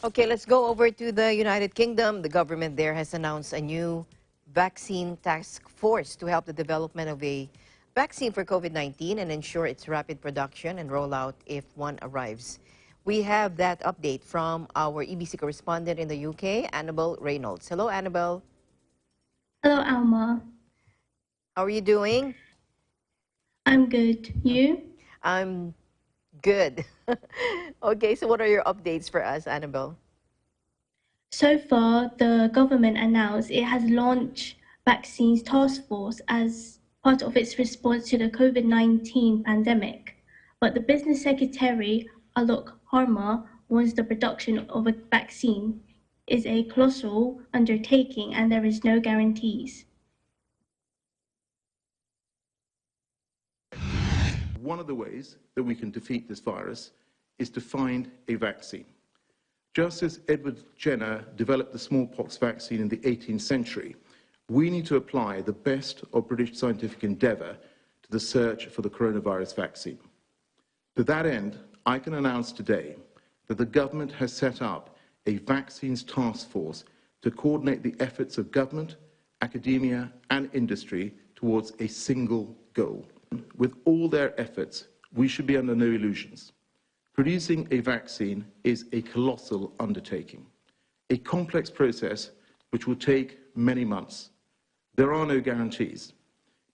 Okay, let's go over to the United Kingdom. The government there has announced a new vaccine task force to help the development of a vaccine for COVID-19 and ensure its rapid production and rollout if one arrives. We have that update from our EBC correspondent in the UK, Annabelle Reynolds. Hello, Annabelle. Hello, Alma. How are you doing? I'm good. You? I'm good. Okay, so what are your updates for us, Annabelle? So far, the government announced it has launched Vaccines Task Force as part of its response to the COVID-19 pandemic. But the business secretary, Alok Harma, warns the production of a vaccine is a colossal undertaking and there is no guarantees. One of the ways that we can defeat this virus is to find a vaccine. Just as Edward Jenner developed the smallpox vaccine in the 18th century, we need to apply the best of British scientific endeavour to the search for the coronavirus vaccine. To that end, I can announce today that the government has set up a vaccines task force to coordinate the efforts of government, academia and industry towards a single goal. With all their efforts, we should be under no illusions. Producing a vaccine is a colossal undertaking, a complex process which will take many months. There are no guarantees,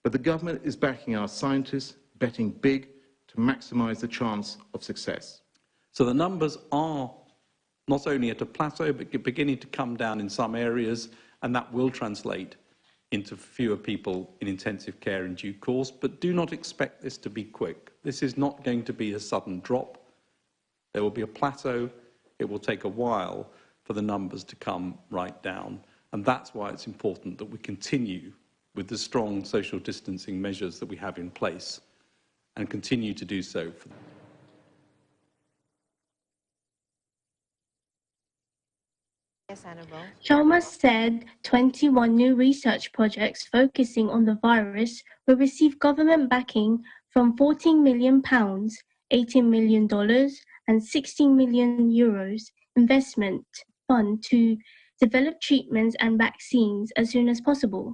but the government is backing our scientists, betting big to maximise the chance of success. So the numbers are not only at a plateau, but beginning to come down in some areas, and that will translate into fewer people in intensive care in due course. But do not expect this to be quick. This is not going to be a sudden drop. There will be a plateau. It will take a while for the numbers to come right down. And that's why it's important that we continue with the strong social distancing measures that we have in place and continue to do so. Yes, Annabelle. Sharma said 21 new research projects focusing on the virus will receive government backing from £14 million, $18 million and €16 million investment fund to develop treatments and vaccines as soon as possible.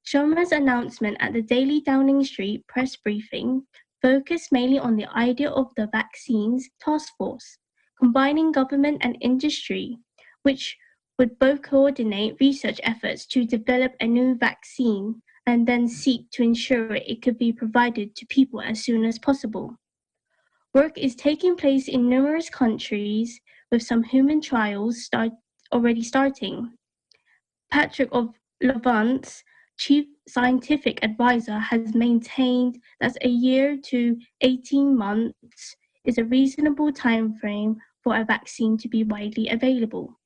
Sharma's announcement at the Daily Downing Street press briefing focused mainly on the idea of the Vaccines Task Force, combining government and industry, which would both coordinate research efforts to develop a new vaccine and then seek to ensure it could be provided to people as soon as possible. Work is taking place in numerous countries, with some human trials already starting. Patrick of Levant's chief scientific advisor has maintained that a year to 18 months is a reasonable timeframe for a vaccine to be widely available.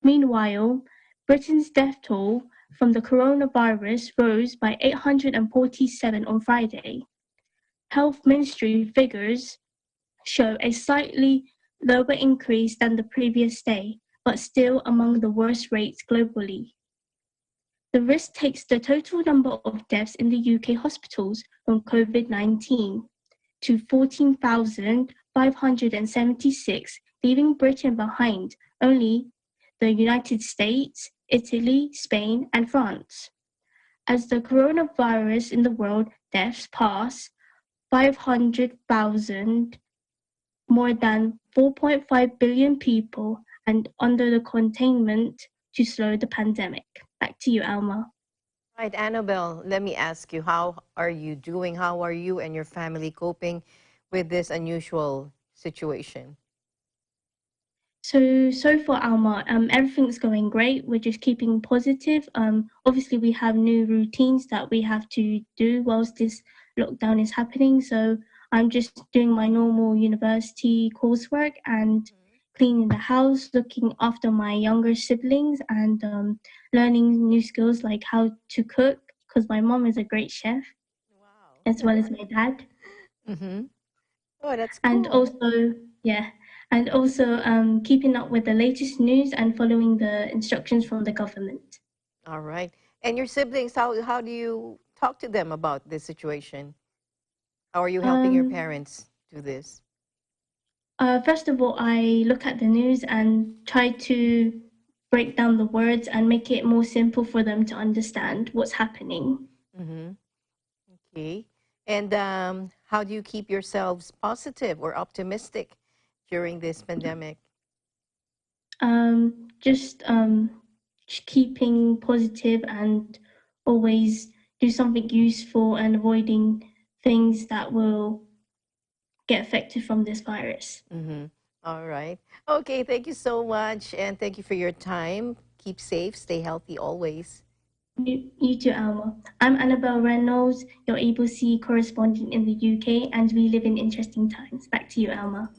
Meanwhile, Britain's death toll from the coronavirus rose by 847 on Friday. Health Ministry figures show a slightly lower increase than the previous day, but still among the worst rates globally. The risk takes the total number of deaths in the UK hospitals from COVID-19 to 14,576, leaving Britain behind only the United States, Italy, Spain, and France. As the coronavirus in the world deaths pass 500,000, more than 4.5 billion people, and under the containment to slow the pandemic. Back to you, Alma. Right, Annabelle, let me ask you, how are you doing? How are you and your family coping with this unusual situation? So far, Alma, everything's going great. We're just keeping positive. Obviously, we have new routines that we have to do whilst this lockdown is happening. So I'm just doing my normal university coursework and cleaning the house, looking after my younger siblings, and learning new skills like how to cook, because my mom is a great chef, Wow. as well as my dad. Mm-hmm. Oh, that's And cool. also, yeah, and also keeping up with the latest news and following the instructions from the government. All right. And your siblings, how do you talk to them about this situation? How are you helping your Um, parents do this? First of all, I look at the news and try to break down the words and make it more simple for them to understand what's happening. Mm-hmm. Okay. And how do you keep yourselves positive or optimistic during this pandemic? Just keeping positive and always do something useful and avoiding things that will get affected from this virus. Mm-hmm. All right. Okay. Thank you so much. And thank you for your time. Keep safe, stay healthy always. You too, Alma. I'm Annabelle Reynolds, your ABC correspondent in the UK, and we live in interesting times. Back to you, Alma.